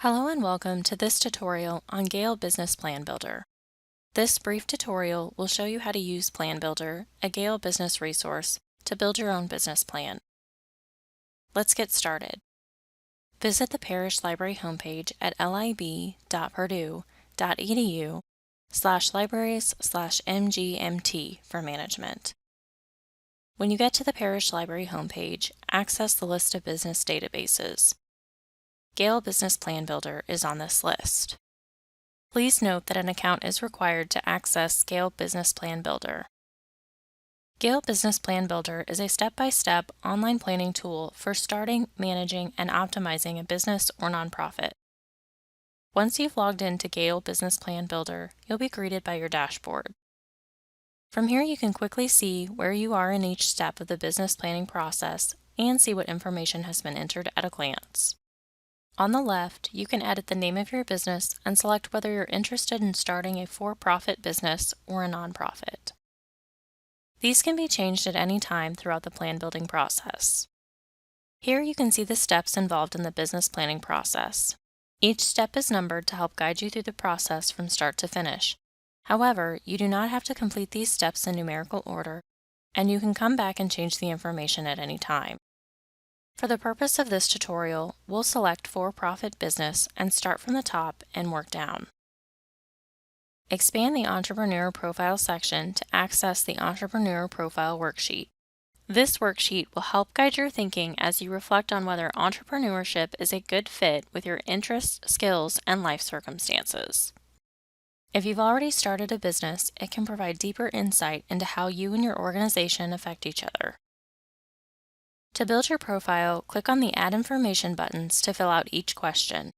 Hello and welcome to this tutorial on Gale Business Plan Builder. This brief tutorial will show you how to use Plan Builder, a Gale business resource, to build your own business plan. Let's get started. Visit the Parish Library homepage at lib.purdue.edu/libraries/mgmt for management. When you get to the Parish Library homepage, access the list of business databases. Gale Business Plan Builder is on this list. Please note that an account is required to access Gale Business Plan Builder. Gale Business Plan Builder is a step-by-step online planning tool for starting, managing, and optimizing a business or nonprofit. Once you've logged into Gale Business Plan Builder, you'll be greeted by your dashboard. From here, you can quickly see where you are in each step of the business planning process and see what information has been entered at a glance. On the left, you can edit the name of your business and select whether you're interested in starting a for-profit business or a nonprofit. These can be changed at any time throughout the plan building process. Here you can see the steps involved in the business planning process. Each step is numbered to help guide you through the process from start to finish. However, you do not have to complete these steps in numerical order, and you can come back and change the information at any time. For the purpose of this tutorial, we'll select for-profit business and start from the top and work down. Expand the Entrepreneur Profile section to access the Entrepreneur Profile worksheet. This worksheet will help guide your thinking as you reflect on whether entrepreneurship is a good fit with your interests, skills, and life circumstances. If you've already started a business, it can provide deeper insight into how you and your organization affect each other. To build your profile, click on the Add Information buttons to fill out each question.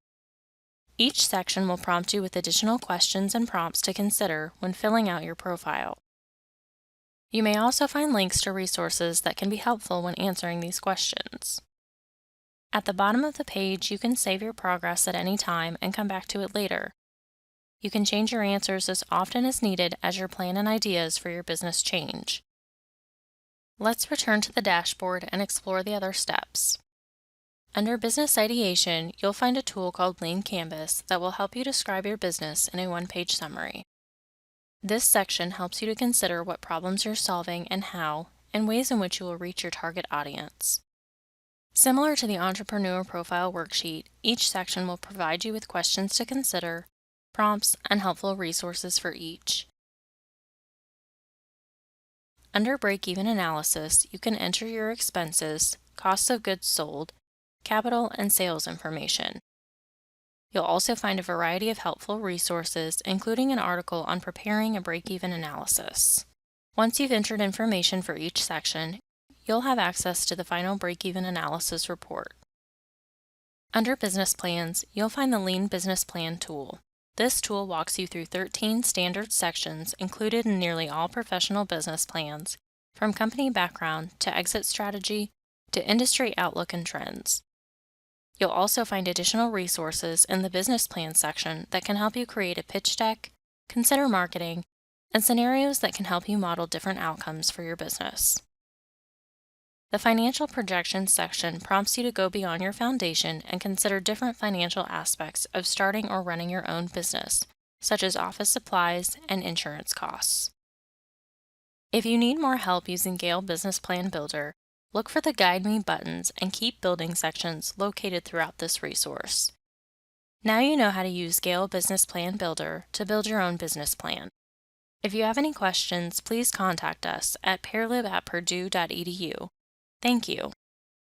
Each section will prompt you with additional questions and prompts to consider when filling out your profile. You may also find links to resources that can be helpful when answering these questions. At the bottom of the page, you can save your progress at any time and come back to it later. You can change your answers as often as needed as your plan and ideas for your business change. Let's return to the dashboard and explore the other steps. Under Business Ideation, you'll find a tool called Lean Canvas that will help you describe your business in a one-page summary. This section helps you to consider what problems you're solving and how, and ways in which you will reach your target audience. Similar to the Entrepreneur Profile worksheet, each section will provide you with questions to consider, prompts, and helpful resources for each. Under Break-Even Analysis, you can enter your expenses, costs of goods sold, capital, and sales information. You'll also find a variety of helpful resources, including an article on preparing a break-even analysis. Once you've entered information for each section, you'll have access to the final break-even analysis report. Under Business Plans, you'll find the Lean Business Plan tool. This tool walks you through 13 standard sections included in nearly all professional business plans, from company background to exit strategy to industry outlook and trends. You'll also find additional resources in the business plan section that can help you create a pitch deck, consider marketing, and scenarios that can help you model different outcomes for your business. The Financial Projections section prompts you to go beyond your foundation and consider different financial aspects of starting or running your own business, such as office supplies and insurance costs. If you need more help using Gale Business Plan Builder, look for the Guide Me buttons and Keep Building sections located throughout this resource. Now you know how to use Gale Business Plan Builder to build your own business plan. If you have any questions, please contact us at parlib@purdue.edu. Thank you.